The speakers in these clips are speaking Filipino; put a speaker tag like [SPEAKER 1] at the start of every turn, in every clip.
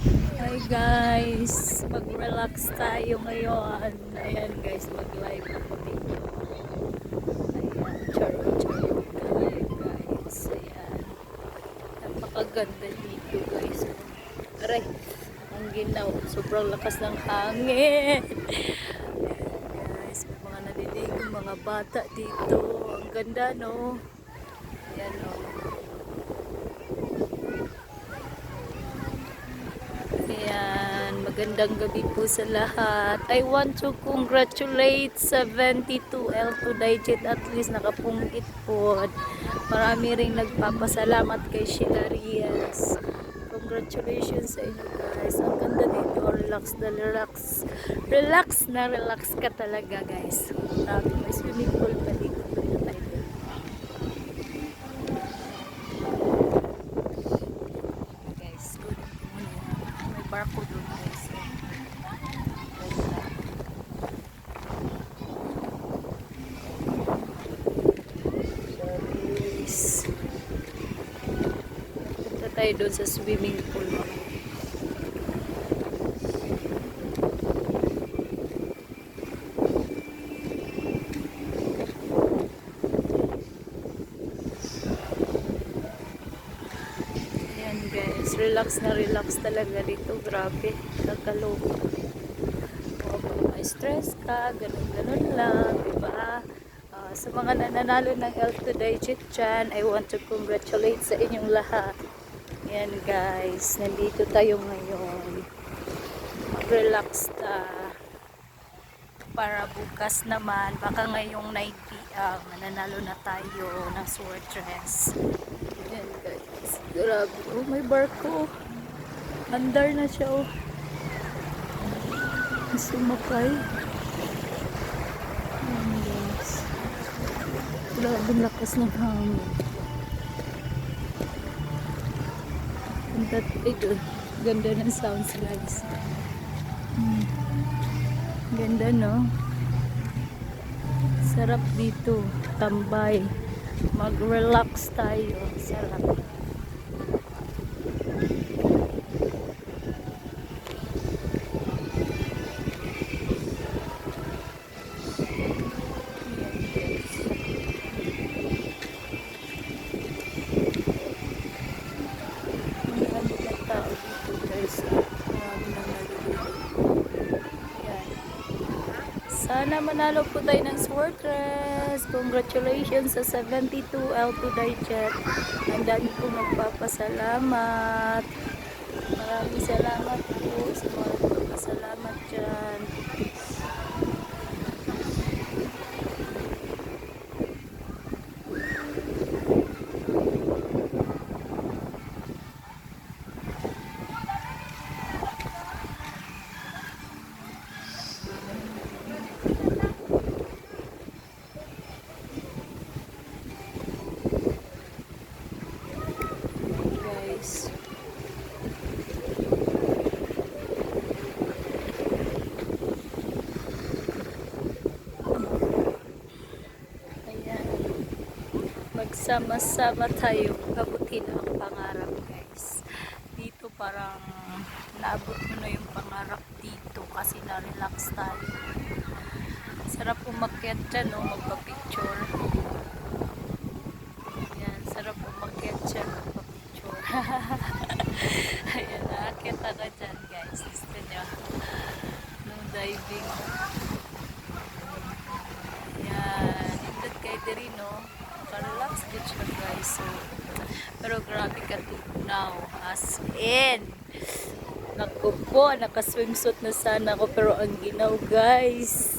[SPEAKER 1] Hi guys, mag-relax tayo ngayon. Ayan guys, mag-live ako dito. Ayan, charot tayo guys. Ayan, napakaganda dito guys. Aray, ang ginaw. Sobrang lakas ng hangin. Ayan guys, may mga naliligo, mga bata dito. Ang ganda no. Ayan o. Ayan, magandang gabi po sa lahat. I want to congratulate 72 L2 Digit, at least nakapunggit po. Marami ring nagpapasalamat kay Sheila Rias. Congratulations sa inyo guys. Ang ganda dito. Relax na relax. Relax na relax ka talaga guys. Grabe, may swimming pool pa dito. Guys, kunin ko muna yan. May barko doon guys. Guys, punta tayo doon sa swimming pool. Ayan guys, relax na relax talaga dito. Grabe, nagkaloko. Kung may stress ka, ganun-ganun lang, diba? Sa mga nananalo ng L2 Digit dyan, I want to congratulate sa inyong lahat. Ayan guys, nandito tayo ngayon. Mag-relax ta. Para bukas naman, baka ngayong 9 PM, mananalo na tayo ng sword dress. Ayan guys, grabe. Oh, may barko. Andar na siya oh. Sumakay. Ayan guys. Grabe ang lakas ng hangin. Ganda ng sounds guys. Ganda no? Sarap dito. Tambay. Mag-relax tayo. Sarap. Marami na tao dito guys. Marami na naliligo. Ayan. Sana manalo po tayo ng sword dress. Congratulations sa 72 L2 Digit. Ang dami po magpapasalamat. Maraming salamat po sa mga nagpapasalamat dyan. Guys. Ayan. Magsama-sama tayo. Abutin ang pangarap guys. Dito parang naabot mo na yung pangarap dito kasi na-relax tayo. Sarap umakyat dyan o magpa-picture. Ayan, sarap umakyat dyan magpa-picture. Ayan, naakyat ako dyan guys. Gusto nyo? No diving. Ayan, indot kayo diri no. Relax din siya guys. So, pero grabe ka now. As in. Naku po, naka-swimsuit na sana ako pero ang ginaw guys.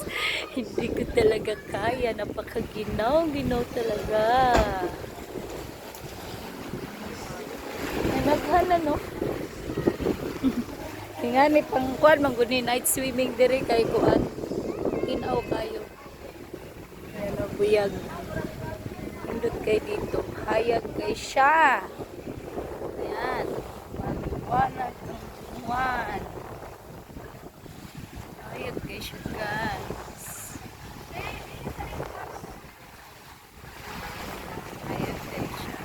[SPEAKER 1] Hindi ko talaga kaya. Napakaginaw. Ginaw talaga. Ay, naghala no. Tingani pang kuan mangguni night swimming diri kay kuan. Tinaw kayo. Ayan o, buyag. Indot kay dito. Hayag kay siya. Ayan. Maliwanag ang buwan. Hayag kay siya guys. Hayag kay siya.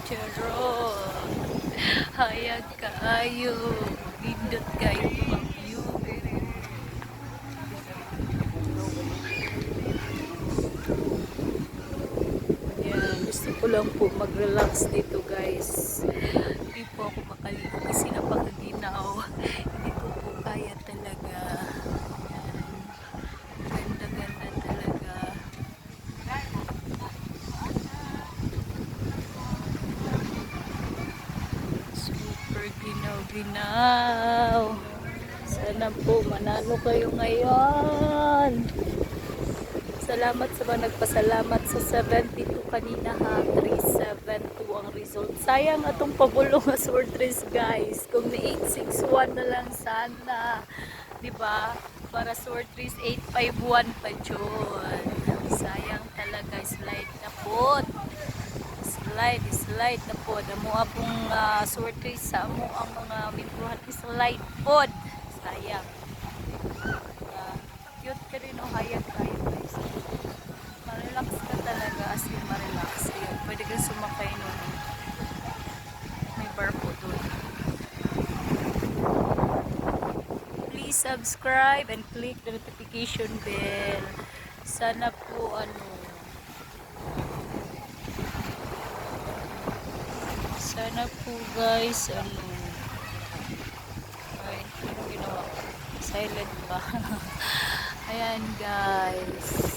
[SPEAKER 1] Charot. Hayag kaayo. Pindot kayo mga view. Yan, gusto ko lang po mag-relax dito guys. Hindi po ako makaligo kasi napakaginaw. Hindi ko po kaya talaga. Yan. Ganda-ganda talaga. Super ginaw-ginaw. Sana po manalo kayo ngayon. Salamat sa mga nagpasalamat sa 72 kanina ha. 372 ang result. Sayang atong pabulong nga sword race guys. Kung may 861 na lang sana. Diba? Para sword race 851 pa dyan. Sayang talaga. Slide na po. Slide na po. Damo pong sword race sa mo ang mga membrohan. Slide po. Sayang. Cute ka rin o hayag kayo guys. Marelax ka talaga as in marelax. Ayun, pwede kang sumakay nun. May bar po doon. Please subscribe and click the notification bell. Sana po sana po guys ay, ano ginawa ko? Silent ba? Ayan guys.